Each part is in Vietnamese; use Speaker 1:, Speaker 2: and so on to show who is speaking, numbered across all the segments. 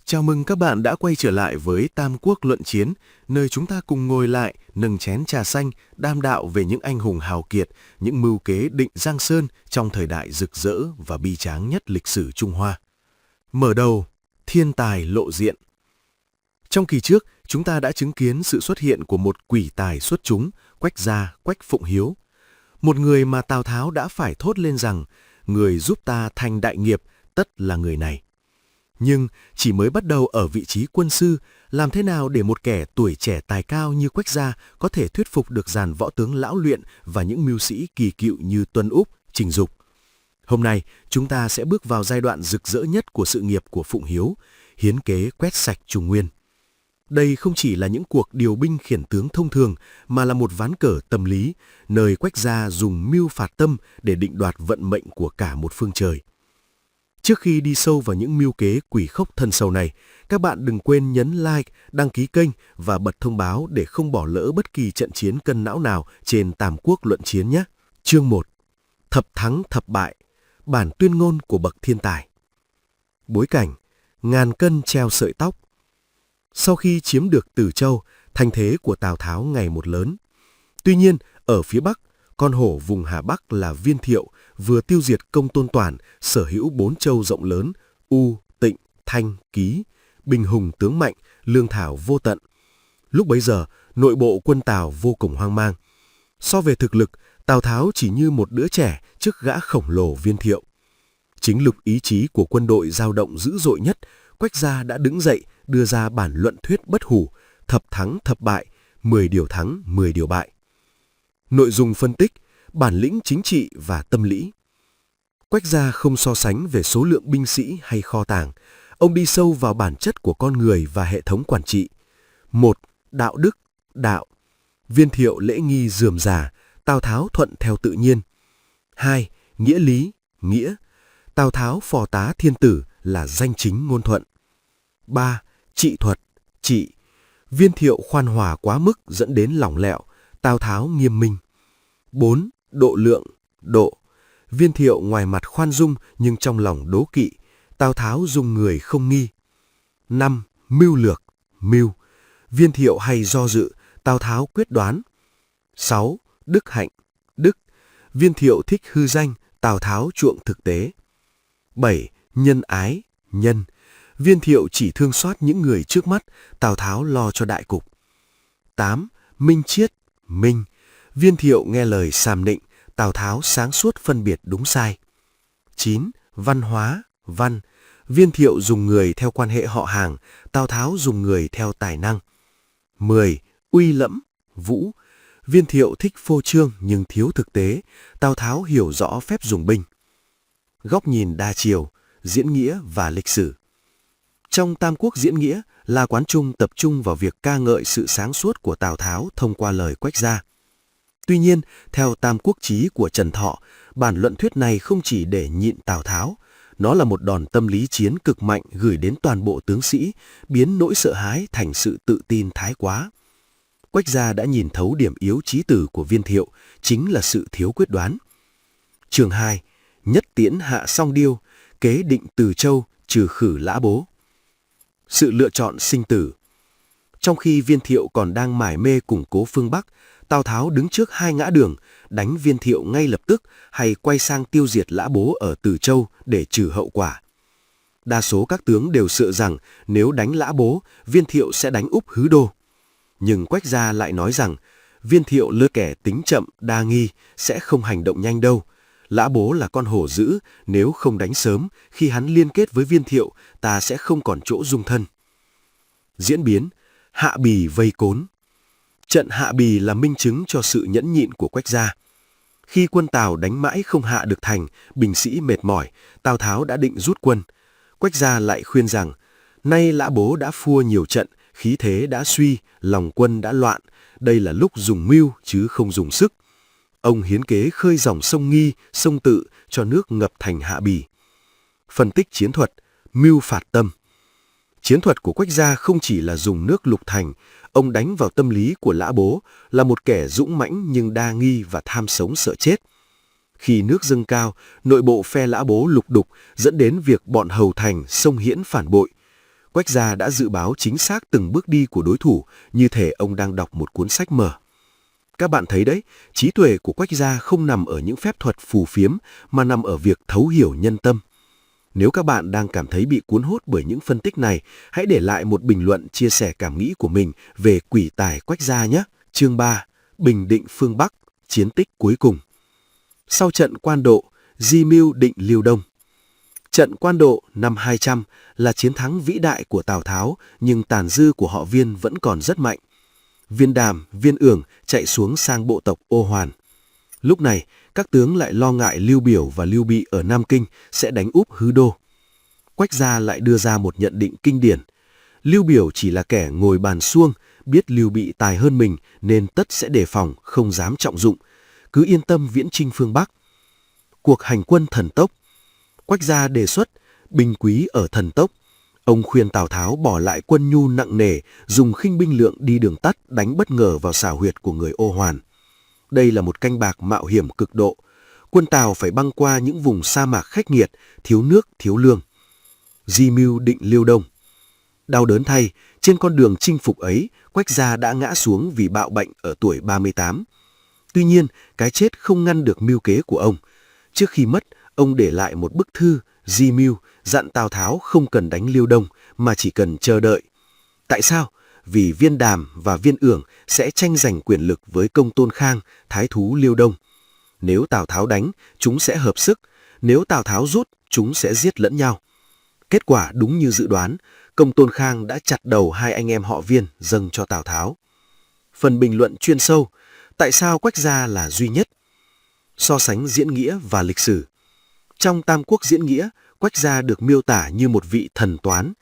Speaker 1: Chào mừng các bạn đã quay trở lại với Tam Quốc Luận Chiến, nơi chúng ta cùng ngồi lại, nâng chén trà xanh, đàm đạo về những anh hùng hào kiệt, những mưu kế định Giang Sơn trong thời đại rực rỡ và bi tráng nhất lịch sử Trung Hoa. Mở đầu, thiên tài lộ diện. Trong kỳ trước, chúng ta đã chứng kiến sự xuất hiện của một quỷ tài xuất chúng, Quách Gia, Quách Phụng Hiếu. Một người mà Tào Tháo đã phải thốt lên rằng, người giúp ta thành đại nghiệp, tất là người này. Nhưng chỉ mới bắt đầu ở vị trí quân sư, làm thế nào để một kẻ tuổi trẻ tài cao như Quách Gia có thể thuyết phục được dàn võ tướng lão luyện và những mưu sĩ kỳ cựu như Tuân Úc, Trình Dục? Hôm nay, chúng ta sẽ bước vào giai đoạn rực rỡ nhất của sự nghiệp của Phụng Hiếu, hiến kế quét sạch Trung Nguyên. Đây không chỉ là những cuộc điều binh khiển tướng thông thường, mà là một ván cờ tâm lý, nơi Quách Gia dùng mưu phạt tâm để định đoạt vận mệnh của cả một phương trời. Trước khi đi sâu vào những mưu kế quỷ khốc thân sâu này, các bạn đừng quên nhấn like, đăng ký kênh và bật thông báo để không bỏ lỡ bất kỳ trận chiến cân não nào trên Tam Quốc Luận Chiến nhé. Chương 1. Thập thắng thập bại, bản tuyên ngôn của bậc thiên tài. Bối cảnh, ngàn cân treo sợi tóc. Sau khi chiếm được Từ Châu, thành thế của Tào Tháo ngày một lớn. Tuy nhiên, ở phía Bắc, con hổ vùng Hà Bắc là Viên Thiệu vừa tiêu diệt Công Tôn Toản, sở hữu 4 châu rộng lớn, U, Tịnh, Thanh, Ký, binh hùng tướng mạnh, lương thảo vô tận. Lúc bấy giờ, nội bộ quân Tào vô cùng hoang mang. So về thực lực, Tào Tháo chỉ như một đứa trẻ trước gã khổng lồ Viên Thiệu. Chính lúc ý chí của quân đội dao động dữ dội nhất, Quách Gia đã đứng dậy đưa ra bản luận thuyết bất hủ, thập thắng thập bại, 10 điều thắng, 10 điều bại. Nội dung phân tích, bản lĩnh chính trị và tâm lý. Quách Gia không so sánh về số lượng binh sĩ hay kho tàng. Ông đi sâu vào bản chất của con người và hệ thống quản trị. 1. Đạo đức, đạo. Viên Thiệu lễ nghi rườm rà, Tào Tháo thuận theo tự nhiên. 2. Nghĩa lý, nghĩa. Tào Tháo phò tá thiên tử là danh chính ngôn thuận. 3. Trị thuật, trị. Viên Thiệu khoan hòa quá mức dẫn đến lỏng lẻo, Tào Tháo nghiêm minh. 4. Độ lượng, độ. Viên Thiệu ngoài mặt khoan dung nhưng trong lòng đố kỵ, Tào Tháo dung người không nghi. 5. Mưu lược, mưu. Viên Thiệu hay do dự, Tào Tháo quyết đoán. 6. Đức hạnh, đức. Viên Thiệu thích hư danh, Tào Tháo chuộng thực tế. 7. Nhân ái, nhân. Viên Thiệu chỉ thương xót những người trước mắt, Tào Tháo lo cho đại cục. 8. Minh triết, minh. Viên Thiệu nghe lời sàm nịnh, Tào Tháo sáng suốt phân biệt đúng sai. 9. Văn hóa, văn. Viên Thiệu dùng người theo quan hệ họ hàng, Tào Tháo dùng người theo tài năng. 10. Uy lẫm, vũ. Viên Thiệu thích phô trương nhưng thiếu thực tế, Tào Tháo hiểu rõ phép dùng binh. Góc nhìn đa chiều, diễn nghĩa và lịch sử. Trong Tam Quốc diễn nghĩa, La Quán Trung tập trung vào việc ca ngợi sự sáng suốt của Tào Tháo thông qua lời Quách Gia. Tuy nhiên, theo Tam Quốc chí của Trần Thọ, bản luận thuyết này không chỉ để nhịn Tào Tháo, nó là một đòn tâm lý chiến cực mạnh gửi đến toàn bộ tướng sĩ, biến nỗi sợ hãi thành sự tự tin thái quá. Quách Gia đã nhìn thấu điểm yếu chí tử của Viên Thiệu, chính là sự thiếu quyết đoán. Chương 2. Nhất tiễn hạ song điêu, kế định Từ Châu, trừ khử Lã Bố. Sự lựa chọn sinh tử. Trong khi Viên Thiệu còn đang mải mê củng cố phương Bắc, Tào Tháo đứng trước hai ngã đường, đánh Viên Thiệu ngay lập tức hay quay sang tiêu diệt Lã Bố ở Từ Châu để trừ hậu quả. Đa số các tướng đều sợ rằng nếu đánh Lã Bố, Viên Thiệu sẽ đánh úp Hứ Đô. Nhưng Quách Gia lại nói rằng Viên Thiệu là kẻ tính chậm, đa nghi, sẽ không hành động nhanh đâu. Lã Bố là con hổ dữ, nếu không đánh sớm, khi hắn liên kết với Viên Thiệu, ta sẽ không còn chỗ dung thân. Diễn biến, Hạ Bì vây Cốn. Trận Hạ Bì là minh chứng cho sự nhẫn nhịn của Quách Gia. Khi quân Tào đánh mãi không hạ được thành, binh sĩ mệt mỏi, Tào Tháo đã định rút quân. Quách Gia lại khuyên rằng, nay Lã Bố đã thua nhiều trận, khí thế đã suy, lòng quân đã loạn, đây là lúc dùng mưu chứ không dùng sức. Ông hiến kế khơi dòng sông Nghi, sông Tự cho nước ngập thành Hạ Bì. Phân tích chiến thuật, mưu phạt tâm. Chiến thuật của Quách Gia không chỉ là dùng nước lục thành, ông đánh vào tâm lý của Lã Bố, là một kẻ dũng mãnh nhưng đa nghi và tham sống sợ chết. Khi nước dâng cao, nội bộ phe Lã Bố lục đục dẫn đến việc bọn Hầu Thành, Sông Hiễn phản bội. Quách gia đã dự báo chính xác từng bước đi của đối thủ, như thể ông đang đọc một cuốn sách mở. Các bạn thấy đấy, trí tuệ của Quách gia không nằm ở những phép thuật phù phiếm, mà nằm ở việc thấu hiểu nhân tâm. Nếu các bạn đang cảm thấy bị cuốn hút bởi những phân tích này, hãy để lại một bình luận chia sẻ cảm nghĩ của mình về quỷ tài Quách gia nhé. Chương 3. Bình định phương Bắc, chiến tích cuối cùng. Sau trận Quan Độ, Di mưu định Liêu Đông. Trận Quan Độ năm 200 là chiến thắng vĩ đại của Tào Tháo, nhưng tàn dư của họ Viên vẫn còn rất mạnh. Viên Đàm, Viên Ưởng chạy xuống sang bộ tộc Ô Hoàn. Lúc này, các tướng lại lo ngại Lưu Biểu và Lưu Bị ở Nam Kinh sẽ đánh úp Hứ Đô. Quách gia lại đưa ra một nhận định kinh điển. Lưu Biểu chỉ là kẻ ngồi bàn suông, biết Lưu Bị tài hơn mình nên tất sẽ đề phòng, không dám trọng dụng. Cứ yên tâm viễn chinh phương Bắc. Cuộc hành quân thần tốc. Quách gia đề xuất binh quý ở thần tốc. Ông khuyên Tào Tháo bỏ lại quân nhu nặng nề, dùng khinh binh lượng đi đường tắt đánh bất ngờ vào xảo huyệt của người Ô Hoàn. Đây là một canh bạc mạo hiểm cực độ. Quân Tào phải băng qua những vùng sa mạc khắc nghiệt, thiếu nước, thiếu lương. Di mưu định Liêu Đông. Đau đớn thay, trên con đường chinh phục ấy, Quách gia đã ngã xuống vì bạo bệnh ở tuổi 38. Tuy nhiên, cái chết không ngăn được mưu kế của ông. Trước khi mất, ông để lại một bức thư, di mưu, dặn Tào Tháo không cần đánh Liêu Đông, mà chỉ cần chờ đợi. Tại sao? Vì Viên Đàm và Viên Ưởng sẽ tranh giành quyền lực với Công Tôn Khang, thái thú Liêu Đông. Nếu Tào Tháo đánh, chúng sẽ hợp sức. Nếu Tào Tháo rút, chúng sẽ giết lẫn nhau. Kết quả đúng như dự đoán, Công Tôn Khang đã chặt đầu hai anh em họ Viên dâng cho Tào Tháo. Phần bình luận chuyên sâu, tại sao Quách gia là duy nhất? So sánh diễn nghĩa và lịch sử. Trong Tam Quốc diễn nghĩa, Quách gia được miêu tả như một vị thần toán,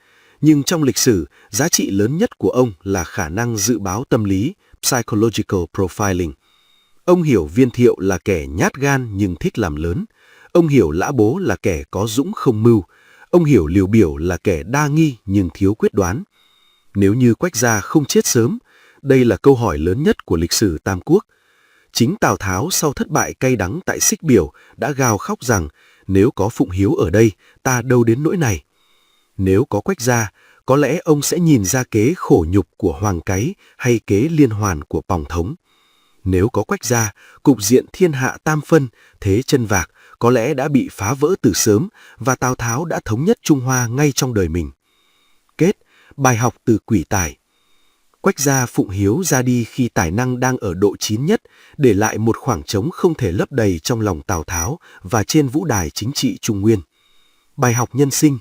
Speaker 1: nhưng trong lịch sử, giá trị lớn nhất của ông là khả năng dự báo tâm lý, psychological profiling. Ông hiểu Viên Thiệu là kẻ nhát gan nhưng thích làm lớn. Ông hiểu Lã Bố là kẻ có dũng không mưu. Ông hiểu Liều Biểu là kẻ đa nghi nhưng thiếu quyết đoán. Nếu như Quách gia không chết sớm, đây là câu hỏi lớn nhất của lịch sử Tam Quốc. Chính Tào Tháo sau thất bại cay đắng tại Xích Biểu đã gào khóc rằng nếu có Phụng Hiếu ở đây, ta đâu đến nỗi này. Nếu có Quách gia, có lẽ ông sẽ nhìn ra kế khổ nhục của Hoàng Cái hay kế liên hoàn của Pòng Thống. Nếu có Quách gia, cục diện thiên hạ tam phân, thế chân vạc có lẽ đã bị phá vỡ từ sớm và Tào Tháo đã thống nhất Trung Hoa ngay trong đời mình. Kết, bài học từ quỷ tài. Quách gia Phụng Hiếu ra đi khi tài năng đang ở độ chín nhất, để lại một khoảng trống không thể lấp đầy trong lòng Tào Tháo và trên vũ đài chính trị Trung Nguyên. Bài học nhân sinh,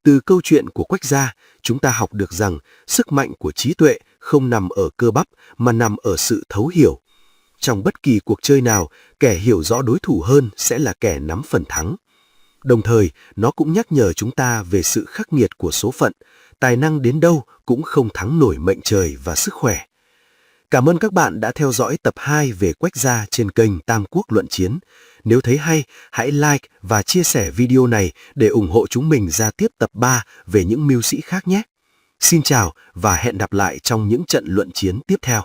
Speaker 1: từ câu chuyện của Quách gia, chúng ta học được rằng sức mạnh của trí tuệ không nằm ở cơ bắp mà nằm ở sự thấu hiểu. Trong bất kỳ cuộc chơi nào, kẻ hiểu rõ đối thủ hơn sẽ là kẻ nắm phần thắng. Đồng thời, nó cũng nhắc nhở chúng ta về sự khắc nghiệt của số phận, tài năng đến đâu cũng không thắng nổi mệnh trời và sức khỏe. Cảm ơn các bạn đã theo dõi tập 2 về Quách gia trên kênh Tam Quốc Luận Chiến. Nếu thấy hay, hãy like và chia sẻ video này để ủng hộ chúng mình ra tiếp tập 3 về những mưu sĩ khác nhé. Xin chào và hẹn gặp lại trong những trận luận chiến tiếp theo.